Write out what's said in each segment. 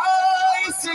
28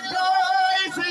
28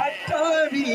28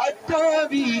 28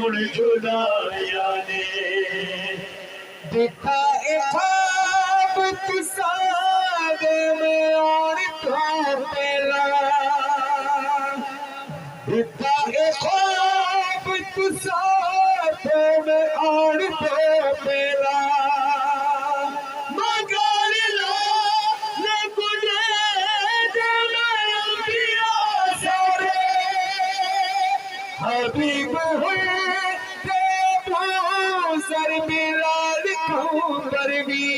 گن جدائیاں نے دکھا خواب تصادے میں اور تو پہلا دکھا خواب تصادے میں اور تو پہلا مگر لا گنے دلیا سارے حبیب ہوئے سر بلال کھوبر بھی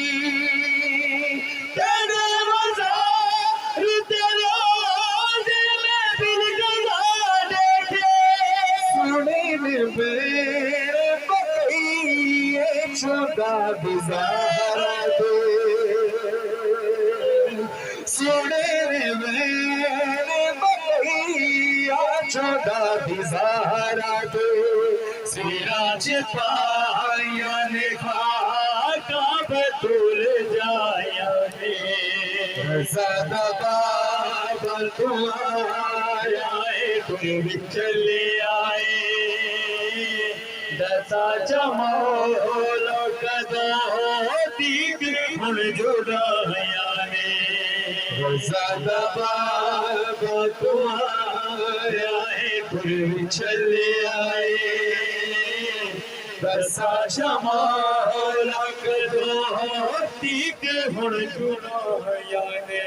تیرے مزار تیرا دل میں دل گلا دیکھے سنے میرے بقیے چودہ بزارہ دے سنے میرے بقیے چودہ بزارہ دے سراج پایا نے خاکا بطول جایا نے زیادہ بابا تو آئے کوئی بھی چلے آئے دسا جمال قدو دیگ ہن جدائیاں نے زیادہ بابا تو آئے کوئی بھی چلے آئے دسا جمال قدو دیگ ہن جدائیاں نے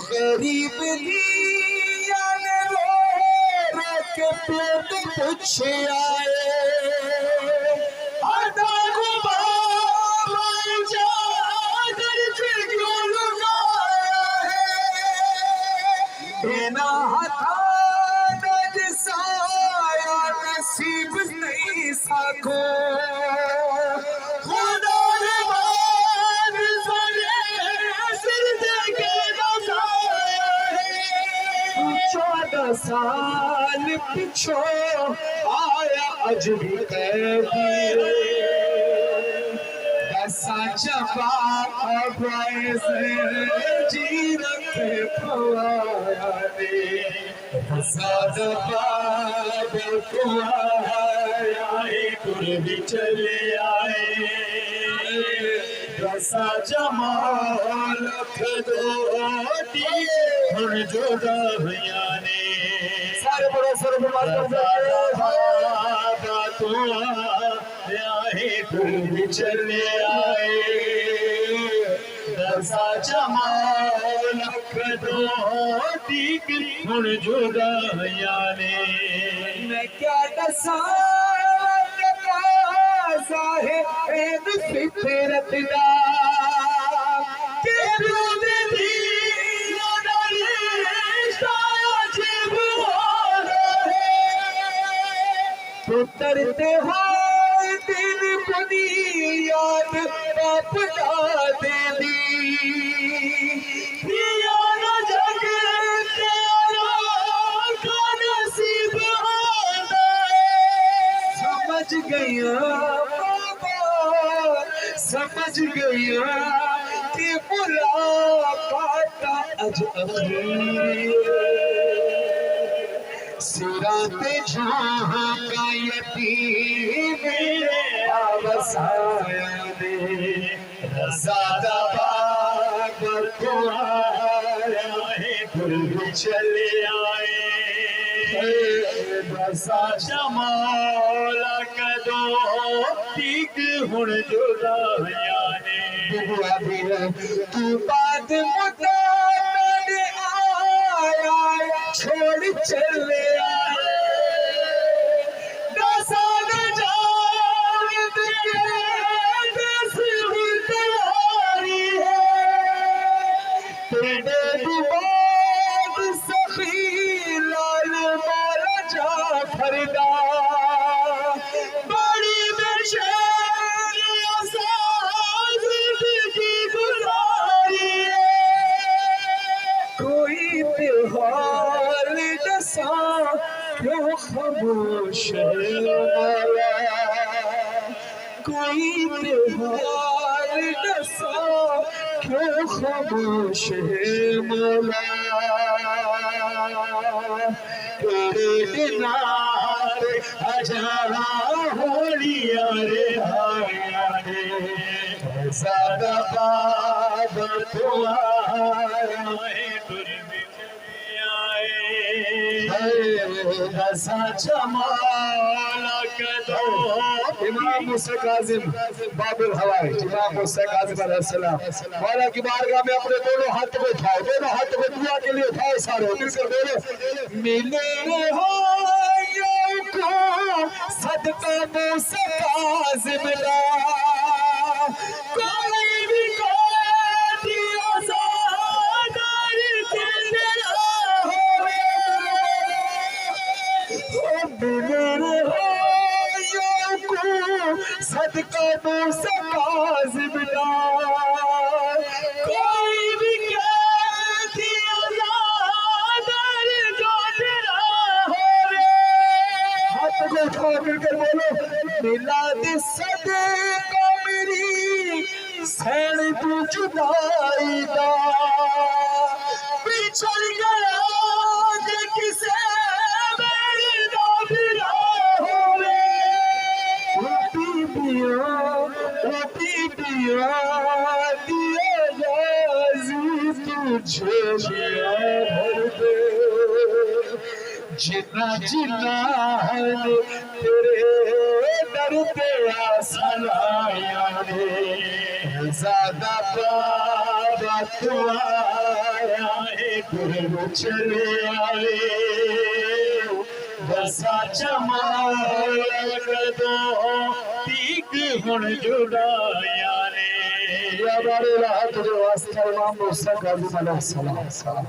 غریب دیا نے رو کے پیٹ پوچھے آئے آدھا غبار چادر سے کیوں لگایا ہے دینا تھا جسایا نصیب نہیں سکو خدا نے بار سنے سر دے کے نسایا ہے 14 سال پچھو آیا عجبی قیدی دسا چپا ابائے سے جی رکھے پوایا نے دسا دبا کو آئے کوئی بھی چلے آئے دسا جمال قدو دیگ ہن جدائیاں نے سارے بڑے سر بابا تو آئے کوئی بھی چلے آئے دسا جمال قدو دیگ ہن جدائیاں نے میں کیا دسا تقاضا ہے عید فطرت دا کہ دود دی اترتے ہوئے دل بنیاد باپ دادے دی پیا نہ جگ تیرا کا نصیب آنا سمجھ گیا بابا سمجھ گیا کہ ملاقات اج اخیر سرات جہاں کا یتیم آوسایا نے زیادہ بابا کو آیا ہے کوئی بھی چلے آئے دسا جمال قدو دیگ ہن جدائیاں نے تو بعد مدد آیا چھوڑ چلے آئے دسان جاوید کے دس ہی تیاری ہے تیرے بعد سخی لال مولا جعفر دا بڑی بے شیر آسان زندگی گزاری ہے کوئی تہوار دسا کیوں خاموش ہے مولا کوئی تہوار دسا کیوں خاموش ہے مولا تیرے دینار جہاں ہولیاں رہایا رے زیادہ باب تمہارا رسا جمال کدو امام موسیٰ کاظم باب الہوائے امام موسیٰ کاظم علیہ السلام مولا کی بارگاہ میں اپنے دونوں ہاتھ کو اٹھائے دونوں ہاتھ کو دعا کے لیے اٹھائے سارے مل کر بولے ملے ہو کو صدقہ موسیٰ کاظم لا کوئی بھی کوئی آزادار تیرا ہوئے ملے ہو کو صدقہ موسیٰ کاظم لا کوئی بھی قیدی آزادار جو تیرا ہوئے ہاتھ کو اٹھا مل کر بولو میلاد صدقہ میری سین تو جدائی دا بچھڑ گیا کہ کسے میری نابرا ہوئے بی بیا دیا یازی تجھے لیا بھر دے جنا جنا ہے تیرے در پہ آسان آیا رے زیادہ بابا تمہارا گھر چلے آئے بسا جمال کدو تیگ ہن جڑایا رے یا بارے راہ تجھے واسطہ امام موسیٰ کاظم علیہ السلام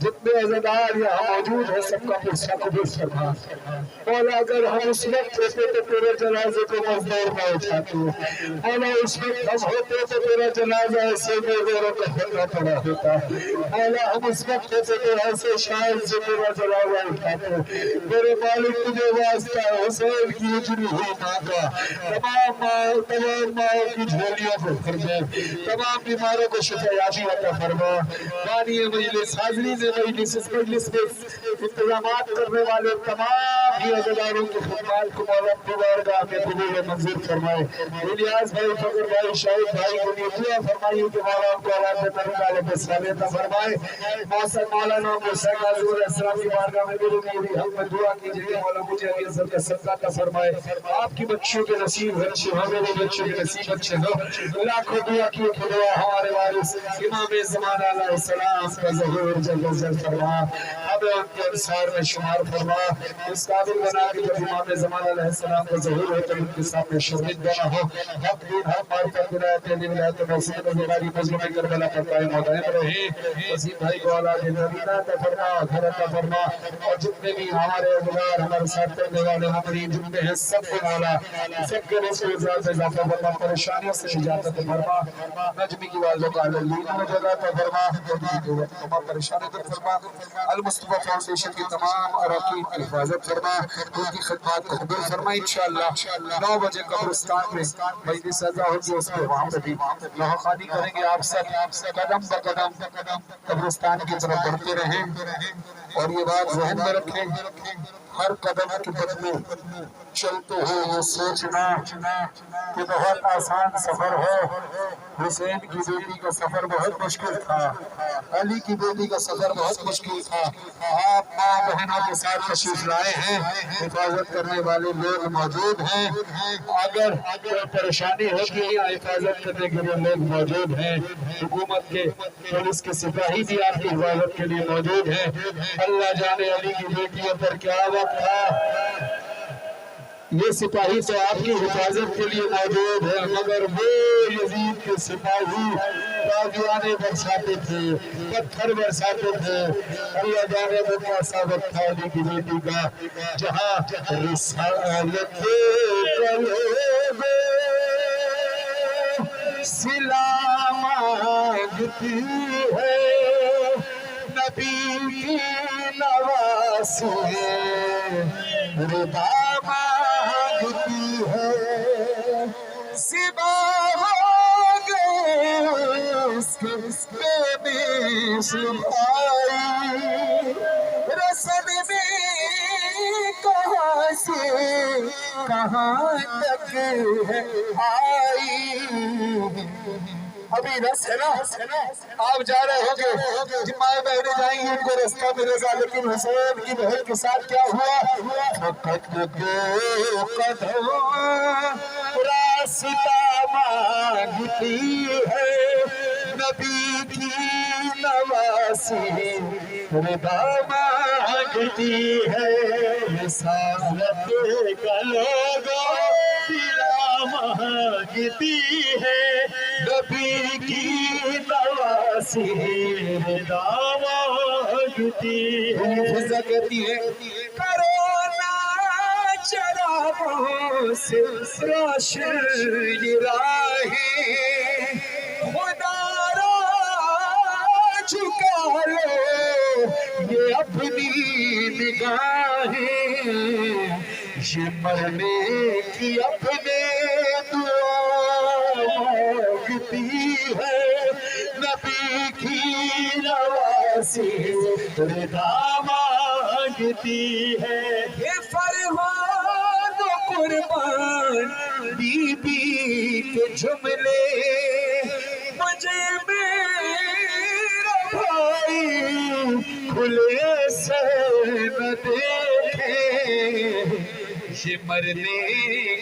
جتنے عزدار یہاں موجود ہیں سب کا پرسہ قبول فرما مولا اگر ہم اس وقت ہوتے تو تیرے جنازے کو مزدور نہ اٹھاتے مولا اس وقت ہم ہوتے تو تیرا جنازہ ایسے بے کا پھرنا پڑا ہوتا مولا ہم اس وقت ہوتے تو ایسے شاید سے تیرا جنازہ اٹھاتے میرے مالک تجھے واسطہ حسین کی اجری ہوئی ماں کا تمام ماں کی جھولیوں کو بھر دے تمام بیماروں کو شفا یابی عطا فرما بانی مجلس حاضرین مجلس اس مجلس میں انتظامات کرنے والے تمام ہی عزداروں کی خدمات کو مولا اپنی بارگاہ میں قبول منظور فرمائے الیاس بھائی فقر بھائی شاہد بھائی کو دعا فرمائیے کہ مولا ان کو اولاد طریق علیہ السلام عطا فرمائے مولانا موسیٰ کاظم علیہ السلام کی بارگاہ میں میری حق میں دعا کیجئے کہ مولا مجھے علی اثر کا صدقہ عطا فرمائے آپ کی بچوں کے نصیب اچھے ہو میرے بچوں کے نصیب اچھے ہو لاکھوں دعا کیے خدا ہمارے وارث امام زمانہ علیہ السلام کا ظہور جل فرما ہمیں ان کے انصار میں شمار فرما اس قابل بنا کہ جب امام زمانہ علیہ السلام کا ظہور ہو تو ان کے سامنے شہید بنا ہو حق دین حق معرفت ولایت علی ولایت محسن بزرگاری مظلوم کربلا پر قائم و دائم رہے وسیم بھائی کو اولاد مدینہ عطا فرما گھر عطا فرما اور جتنے بھی ہمارے عزیزار ہمارے ساتھ کرنے والے ہماری جتنے ہیں سب کو مولا سب کے رزق و اعزاز اضافہ فرما پریشانیوں سے نجات عطا فرما نجمی کی والدوں کا علیم میں جگہ عطا فرما تمام پریشانی دور فرما المصطفیٰ فاؤنڈیشن کی تمام اراکین کی حفاظت فرما ان کی خدمات کو قبول فرما انشاءاللہ 9 بجے قبرستان میں مجلس سزا ہوگی اس پہ وہاں پہ بھی لوح خانی کریں گے آپ سب قدم بقدم قبرستان کی طرف بڑھتے رہیں اور یہ بات ذہن میں رکھیں ہر قدم کے بدلے چلتے ہوئے یہ سوچنا کہ بہت آسان سفر ہے حسین کی بیٹی کا سفر بہت مشکل تھا علی کی بیٹی کا سفر بہت مشکل تھا آپ ماں بہنوں کے ساتھ تشریف لائے ہیں حفاظت کرنے والے لوگ موجود ہیں اگر کوئی پریشانی ہوگی یا حفاظت کرنے کے لیے لوگ موجود ہیں حکومت کے پولیس کے سپاہی بھی آپ کی حفاظت کے لیے موجود ہیں اللہ جانے علی کی بیٹیوں پر کیا وقت تھا یہ سپاہی تو آپ کی حفاظت کے لیے موجود ہے مگر وہ یزید کے سپاہی باغیانے برساتے تھے پتھر برساتے تھے اللہ جانے وہ کیسا وقت تھا علی کی بیٹی کا جہاں رسالت کلب صلہ مانگتی ہے نبی کی نواسی رضا مانگتی ہے سبا ہو گئے اس کے بھی سبائی رسد میں کہاں سے کہاں تک ہے آئی. ابھی رس ہے نا, آپ جا رہے ہوگے جی مائیں بہنیں جائیں گی ان کو رستہ ملے گا, لیکن حسین کی بہن کے ساتھ کیا ہوا؟ فقط دو قدم راستہ مانگتی ہے, نبی کی نواسی رضا مانگتی ہے, رسالت کا لوگو دلا مانگتی ہے, نبی کی نواسی رضا مانگتی ہے. فضا کہتی ہے کرونا چراغوں سے روشن راہیں, خدا را جھکا لو یہ اپنی نگاہیں, یہ مرنے کی اپنے دعا مانگتی ہے, نبی کی نواسی رضا مانگتی ہے. یہ فرمان و قربان بی بی کے جملے مجھے میرا بھائی کھلے سے نہ دیکھے, یہ مرنے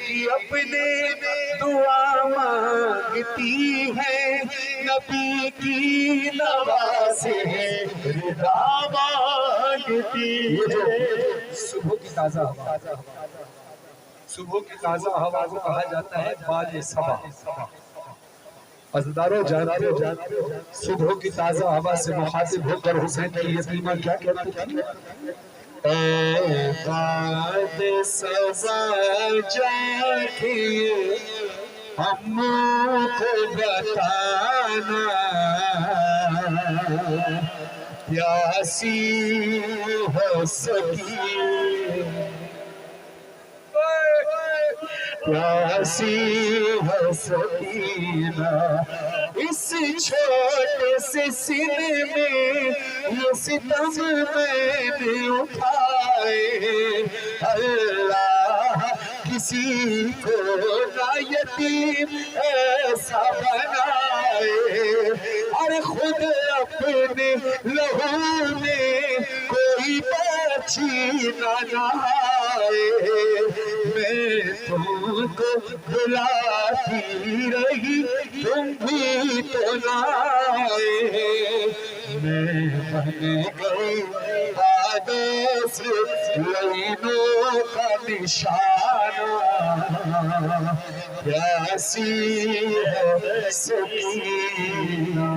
کی اپنے دعا مانگتی ہے, نبی کی نواسی رضا مانگتی ہے. صبح کی تازہ ہوا, صبح کی تازہ ہوا کو کہا جاتا ہے بال صبا. عزیزانو جانتے ہو صبح کی تازہ ہوا سے مخاطب ہو کر حسین کی یتیمہ کیا کہتی تھی؟ اے باد صبا جا کے ہم کو بتانا, پیاسی ہو سکی پیاسی ہو سکینہ, اس چھوٹے سے سینے میں یہ ستم میں نے اٹھائے. اللہ کسی کو نہ یتیم ایسا بنائے, اور خود اپنے لہو میں کوئی بچی نہ نہائے. میں تم کو بلاتی رہی تم بھی تو نہ آئے, میں بن گئی آدیس لینوں کا نشانہ, پیاسی ہے سکینہ.